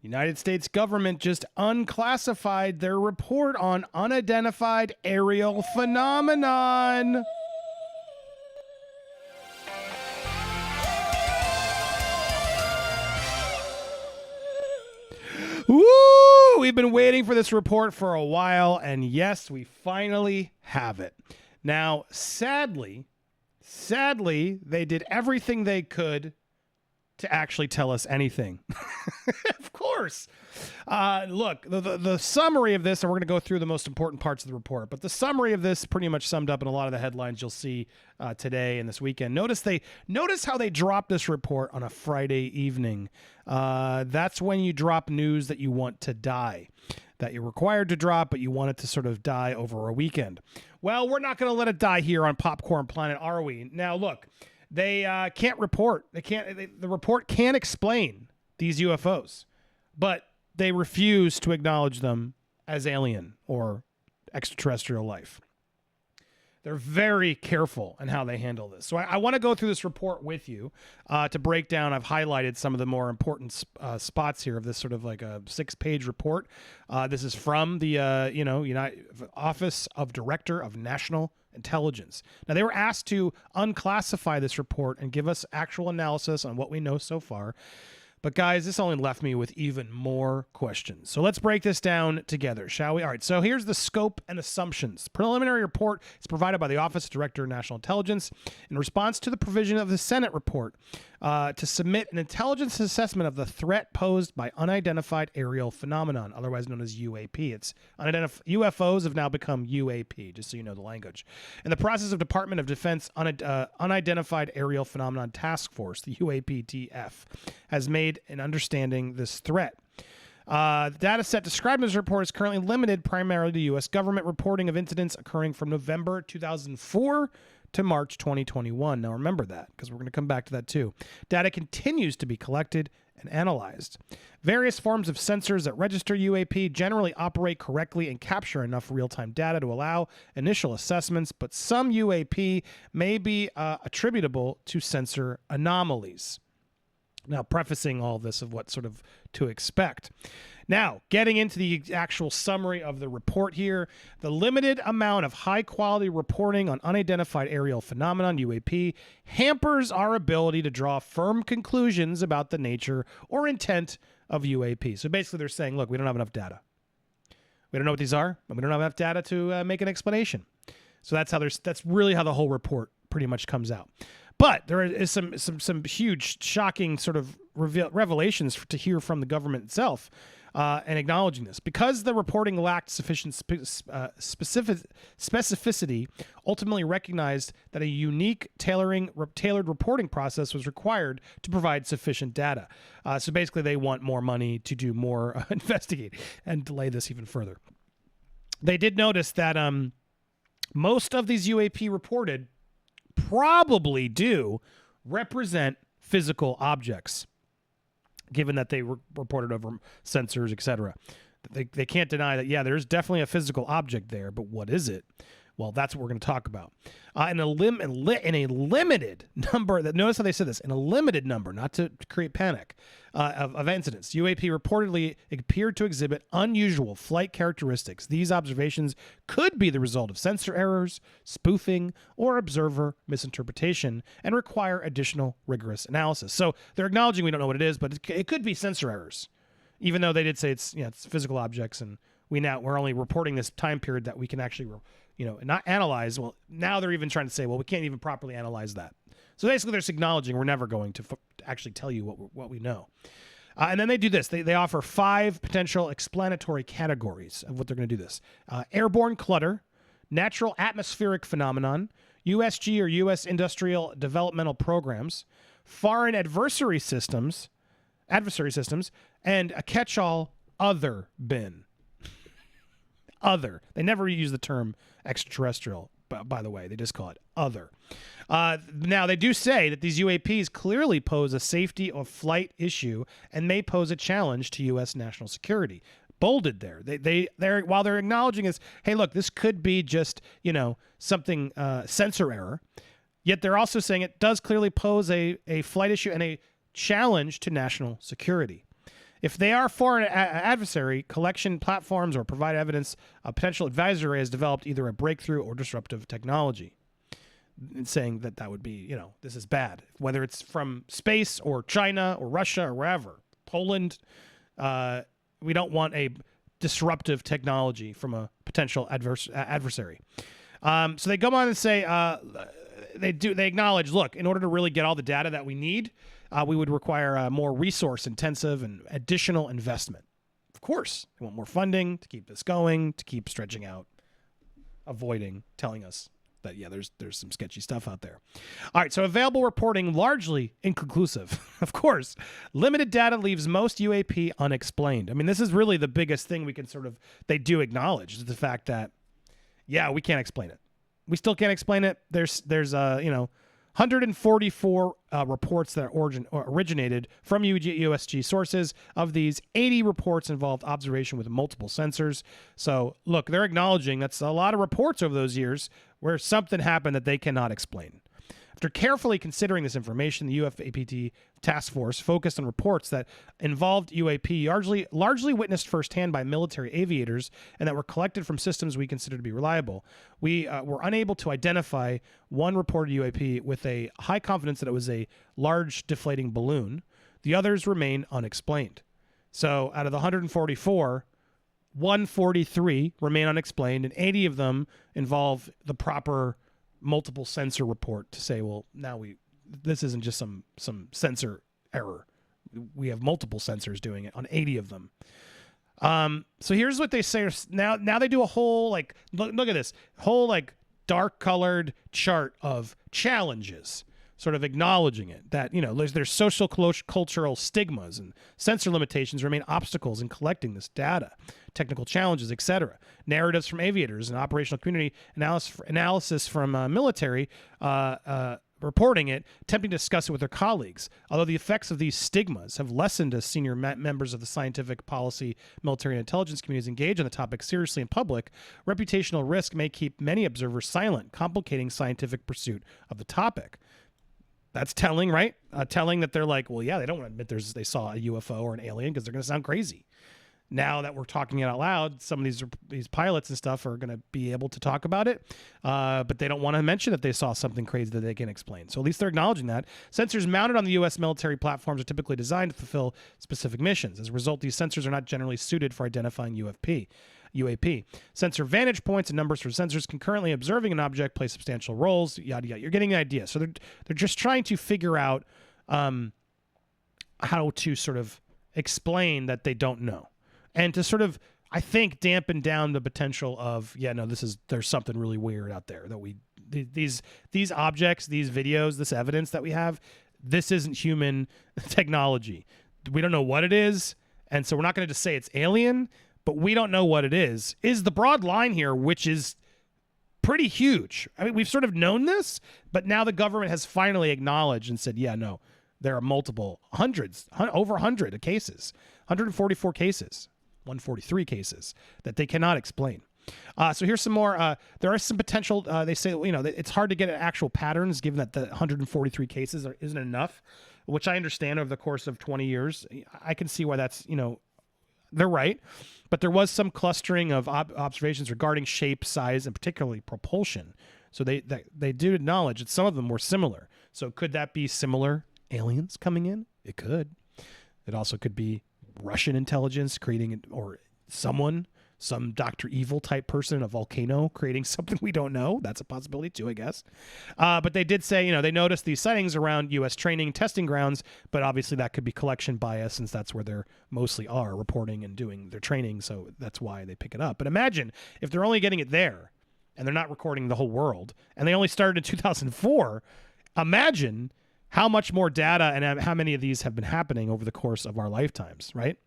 United States government just unclassified their report on unidentified aerial phenomenon. Woo! We've been waiting for this report for a while, and yes, we finally have it. Now, sadly, they did everything they could to actually tell us anything. Of course. Look, the summary of this, and we're going to go through the most important parts of the report, but the summary of this pretty much summed up in a lot of the headlines you'll see today and this weekend. Notice how they dropped this report on a Friday evening. That's when you drop news that you want to die, that you're required to drop, but you want it to sort of die over a weekend. Well, we're not going to let it die here on Popcorn Planet, are we? Now, look. They can't report. The report can't explain these UFOs, but they refuse to acknowledge them as alien or extraterrestrial life. They're very careful in how they handle this. So I want to go through this report with you to break down. I've highlighted some of the more important spots here of this sort of like a 6-page report. This is from the Office of Director of National Intelligence. Now, they were asked to unclassify this report and give us actual analysis on what we know so far. But guys, this only left me with even more questions. So let's break this down together, shall we? All right, so here's the scope and assumptions. Preliminary report is provided by the Office of Director of National Intelligence in response to the provision of the Senate report to submit an intelligence assessment of the threat posed by unidentified aerial phenomenon, otherwise known as UAP. It's UFOs have now become UAP, just so you know the language. In the process of Department of Defense Unidentified Aerial Phenomenon Task Force, the UAPTF, has made in understanding this threat. The data set described in this report is currently limited primarily to U.S. government reporting of incidents occurring from November 2004 to March 2021. Now remember that, because we're going to come back to that too. Data continues to be collected and analyzed. Various forms of sensors that register UAP generally operate correctly and capture enough real-time data to allow initial assessments, but some UAP may be attributable to sensor anomalies. Now, prefacing all this of what sort of to expect. Now, getting into the actual summary of the report here, the limited amount of high-quality reporting on unidentified aerial phenomenon, UAP, hampers our ability to draw firm conclusions about the nature or intent of UAP. So basically they're saying, look, we don't have enough data. We don't know what these are, and we don't have enough data to make an explanation. So that's really how the whole report pretty much comes out. But there is some huge, shocking sort of revelations to hear from the government itself and acknowledging this. Because the reporting lacked sufficient specificity, ultimately recognized that a unique tailored reporting process was required to provide sufficient data. So basically they want more money to do more investigating and delay this even further. They did notice that most of these UAP reported probably do represent physical objects, given that they were reported over sensors, etc. They can't deny that, yeah, there's definitely a physical object there, but what is it? Well, that's what we're going to talk about. In a limited number, notice how they said this, in a limited number, not to create panic, of incidents, UAP reportedly appeared to exhibit unusual flight characteristics. These observations could be the result of sensor errors, spoofing, or observer misinterpretation, and require additional rigorous analysis. So they're acknowledging we don't know what it is, but it could be sensor errors, even though they did say it's physical objects, and we're only reporting this time period that we can actually not analyze. Well, now they're even trying to say, well, we can't even properly analyze that. So basically, they're acknowledging we're never going to actually tell you what we know. And then they do this. They offer 5 potential explanatory categories of what they're going to do this. Airborne clutter, natural atmospheric phenomenon, USG or U.S. industrial developmental programs, foreign adversary systems, and a catch-all other bin. Other. They never use the term extraterrestrial, by the way. They just call it other. Now, they do say that these UAPs clearly pose a safety of flight issue and may pose a challenge to U.S. national security. Bolded there. They're while they're acknowledging this, hey, look, this could be just, something sensor error, yet they're also saying it does clearly pose a flight issue and a challenge to national security. If they are foreign adversary, collection platforms or provide evidence a potential advisory has developed either a breakthrough or disruptive technology. And saying that would be, this is bad. Whether it's from space or China or Russia or wherever, Poland, we don't want a disruptive technology from a potential adversary. So they go on and say they acknowledge, look, in order to really get all the data that we need, we would require a more resource-intensive and additional investment. Of course, they want more funding to keep this going, to keep stretching out, avoiding telling us that, there's some sketchy stuff out there. All right, so available reporting largely inconclusive. Of course, limited data leaves most UAP unexplained. I mean, this is really the biggest thing we can they do acknowledge is the fact that, we can't explain it. We still can't explain it. There's 144 reports that originated from USG sources. Of these, 80 reports involved observation with multiple sensors. So, look, they're acknowledging that's a lot of reports over those years where something happened that they cannot explain. After carefully considering this information, the UFAPT task force focused on reports that involved UAP largely witnessed firsthand by military aviators and that were collected from systems we consider to be reliable. We were unable to identify one reported UAP with a high confidence that it was a large deflating balloon. The others remain unexplained. So out of the 144, 143 remain unexplained, and 80 of them involve the proper multiple sensor report to say, well, now this isn't just some sensor error. We have multiple sensors doing it on 80 of them. So here's what they say. Now they do a whole, look at this whole, dark colored chart of challenges, sort of acknowledging it, that, there's social cultural stigmas and sensor limitations remain obstacles in collecting this data, technical challenges, etc. Narratives from aviators and operational community analysis from military reporting it, attempting to discuss it with their colleagues. Although the effects of these stigmas have lessened as senior members of the scientific, policy, military, and intelligence communities engage on the topic seriously in public, reputational risk may keep many observers silent, complicating scientific pursuit of the topic. That's telling, right? Telling that they're like, well, they don't want to admit they saw a UFO or an alien because they're going to sound crazy. Now that we're talking it out loud, some of these pilots and stuff are going to be able to talk about it, but they don't want to mention that they saw something crazy that they can explain. So at least they're acknowledging that. Sensors mounted on the U.S. military platforms are typically designed to fulfill specific missions. As a result, these sensors are not generally suited for identifying UAP. Sensor vantage points and numbers for sensors concurrently observing an object play substantial roles, yada, yada. You're getting the idea. So they're just trying to figure out how to sort of explain that they don't know. And to sort of, I think, dampen down the potential of, there's something really weird out there that these objects, these videos, this evidence that we have, this isn't human technology. We don't know what it is. And so we're not going to just say it's alien, but we don't know what it is the broad line here, which is pretty huge. I mean, we've sort of known this, but now the government has finally acknowledged and said, there are multiple over 100 cases, 144 cases. 143 cases that they cannot explain. So here's some more. There are some potential. They say, it's hard to get actual patterns given that the 143 cases isn't enough, which I understand over the course of 20 years. I can see why that's, they're right. But there was some clustering of observations regarding shape, size, and particularly propulsion. So they do acknowledge that some of them were similar. So could that be similar aliens coming in? It could. It also could be Russian intelligence creating, or some Dr. Evil type person in a volcano creating something we don't know. That's a possibility too, I guess. But they did say, they noticed these sightings around U.S. training testing grounds, but obviously that could be collection bias since that's where they're mostly are reporting and doing their training. So that's why they pick it up. But imagine if they're only getting it there and they're not recording the whole world and they only started in 2004, imagine how much more data and how many of these have been happening over the course of our lifetimes, right?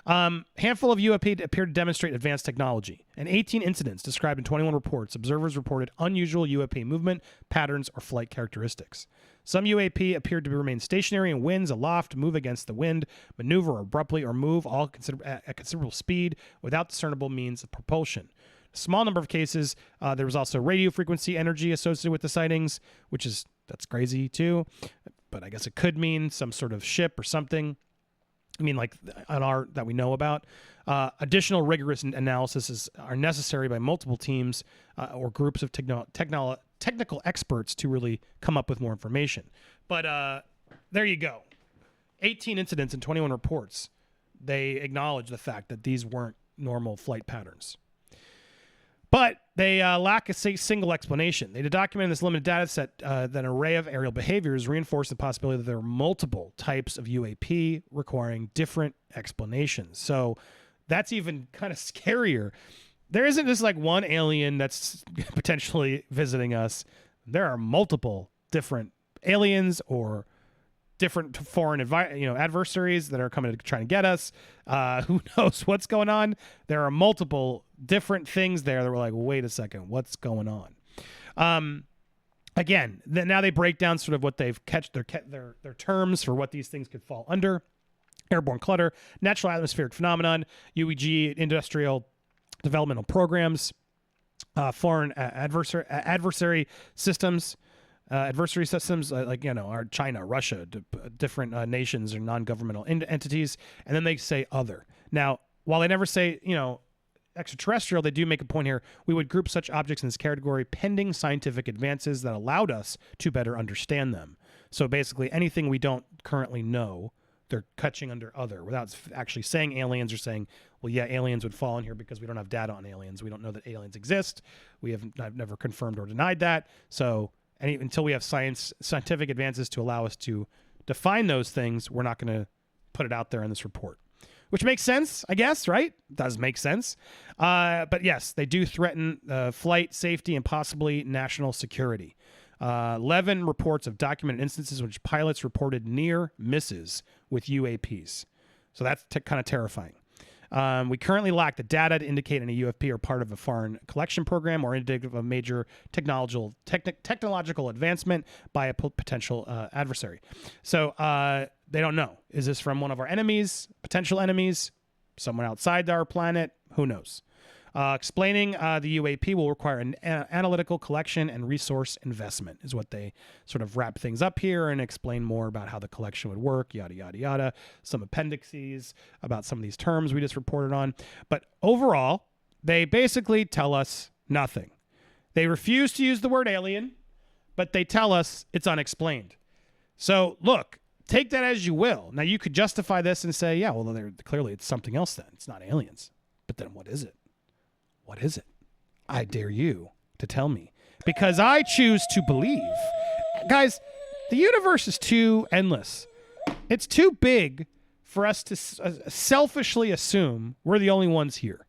Handful of UAP appeared to demonstrate advanced technology. In 18 incidents described in 21 reports, observers reported unusual UAP movement, patterns, or flight characteristics. Some UAP appeared to remain stationary in winds aloft, move against the wind, maneuver abruptly, or move all at considerable speed without discernible means of propulsion. A small number of cases, there was also radio frequency energy associated with the sightings, that's crazy too, but I guess it could mean some sort of ship or something. I mean, like on our that we know about. Additional rigorous analysis are necessary by multiple teams or groups of technical experts to really come up with more information. But there you go. 18 incidents and 21 reports. They acknowledge the fact that these weren't normal flight patterns. But they lack a single explanation. They document in this limited data set that an array of aerial behaviors reinforce the possibility that there are multiple types of UAP requiring different explanations. So that's even kind of scarier. There isn't just like one alien that's potentially visiting us. There are multiple different aliens or different foreign adversaries that are coming to try and get us. Who knows what's going on? There are multiple different things there that we're like, wait a second, what's going on? Again, now they break down sort of what they've their terms for what these things could fall under. Airborne clutter, natural atmospheric phenomenon, UEG, industrial developmental programs, foreign adversary systems. Adversary systems are China, Russia, different nations or non-governmental entities, and then they say other. Now, while they never say extraterrestrial, they do make a point here. We would group such objects in this category pending scientific advances that allowed us to better understand them. So basically, anything we don't currently know, they're catching under other without actually saying aliens or saying, well, yeah, aliens would fall in here because we don't have data on aliens. We don't know that aliens exist. I've never confirmed or denied that. So until we have scientific advances to allow us to define those things, we're not going to put it out there in this report. Which makes sense, I guess, right? Does make sense. But yes, they do threaten flight safety and possibly national security. 11 reports of documented instances in which pilots reported near misses with UAPs. So that's kind of terrifying. We currently lack the data to indicate any UFP are part of a foreign collection program or indicative of a major technological advancement by a potential adversary. So they don't know. Is this from one of our enemies, potential enemies, someone outside our planet? Who knows? Explaining the UAP will require an analytical collection and resource investment is what they sort of wrap things up here and explain more about how the collection would work, yada, yada, yada. Some appendices about some of these terms we just reported on. But overall, they basically tell us nothing. They refuse to use the word alien, but they tell us it's unexplained. So look, take that as you will. Now you could justify this and say, yeah, well, clearly it's something else then. It's not aliens. But then what is it? What is it? I dare you to tell me, because I choose to believe. Guys, the universe is too endless. It's too big for us to selfishly assume we're the only ones here.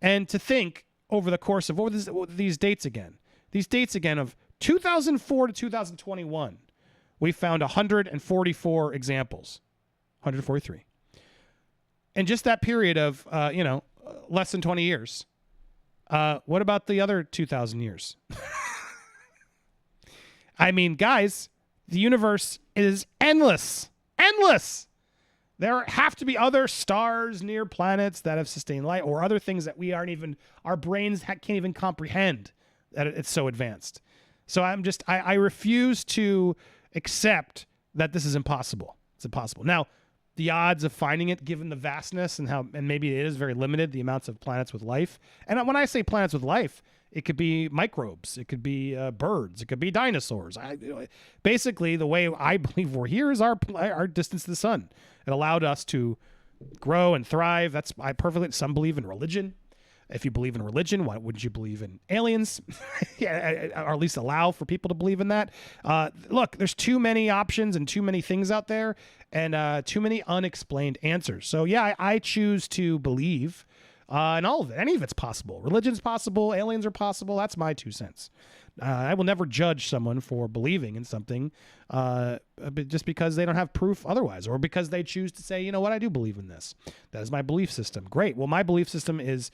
And to think over the course of, what were these dates again? These dates again of 2004 to 2021, we found 144 examples, 143. And just that period of, less than 20 years. What about the other 2,000 years? I mean, guys, the universe is endless. Endless. There have to be other stars near planets that have sustained light or other things that our brains can't even comprehend that it's so advanced. So I refuse to accept that this is impossible. It's impossible. Now, the odds of finding it, given the vastness and maybe it is very limited, the amounts of planets with life. And when I say planets with life, it could be microbes, it could be birds, it could be dinosaurs. Basically, the way I believe we're here is our distance to the sun. It allowed us to grow and thrive. Some believe in religion. If you believe in religion, why wouldn't you believe in aliens? Yeah, or at least allow for people to believe in that. Look, there's too many options and too many things out there and too many unexplained answers. So yeah, I choose to believe in all of it. Any of it's possible. Religion's possible. Aliens are possible. That's my 2 cents. I will never judge someone for believing in something just because they don't have proof otherwise, or because they choose to say, you know what, I do believe in this. That is my belief system. Great. Well, my belief system is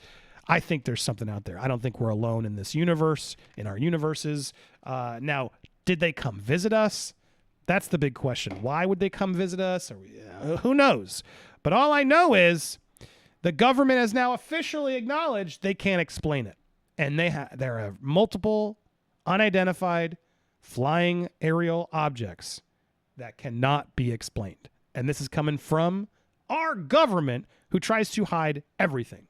I think there's something out there. I don't think we're alone in this universe, in our universes. Now, did they come visit us? That's the big question. Why would they come visit us? Who knows? But all I know is the government has now officially acknowledged they can't explain it. And there are multiple unidentified flying aerial objects that cannot be explained. And this is coming from our government who tries to hide everything.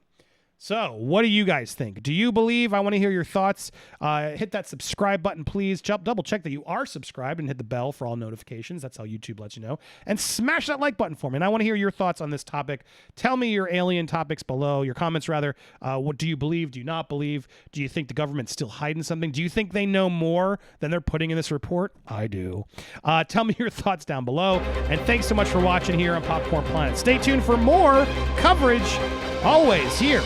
So, what do you guys think? Do you believe? I want to hear your thoughts. Hit that subscribe button, please. Double check that you are subscribed and hit the bell for all notifications. That's how YouTube lets you know. And smash that like button for me. And I want to hear your thoughts on this topic. Tell me your alien topics below, your comments rather. What do you believe? Do you not believe? Do you think the government's still hiding something? Do you think they know more than they're putting in this report? I do. Tell me your thoughts down below. And thanks so much for watching here on Popcorn Planet. Stay tuned for more coverage always here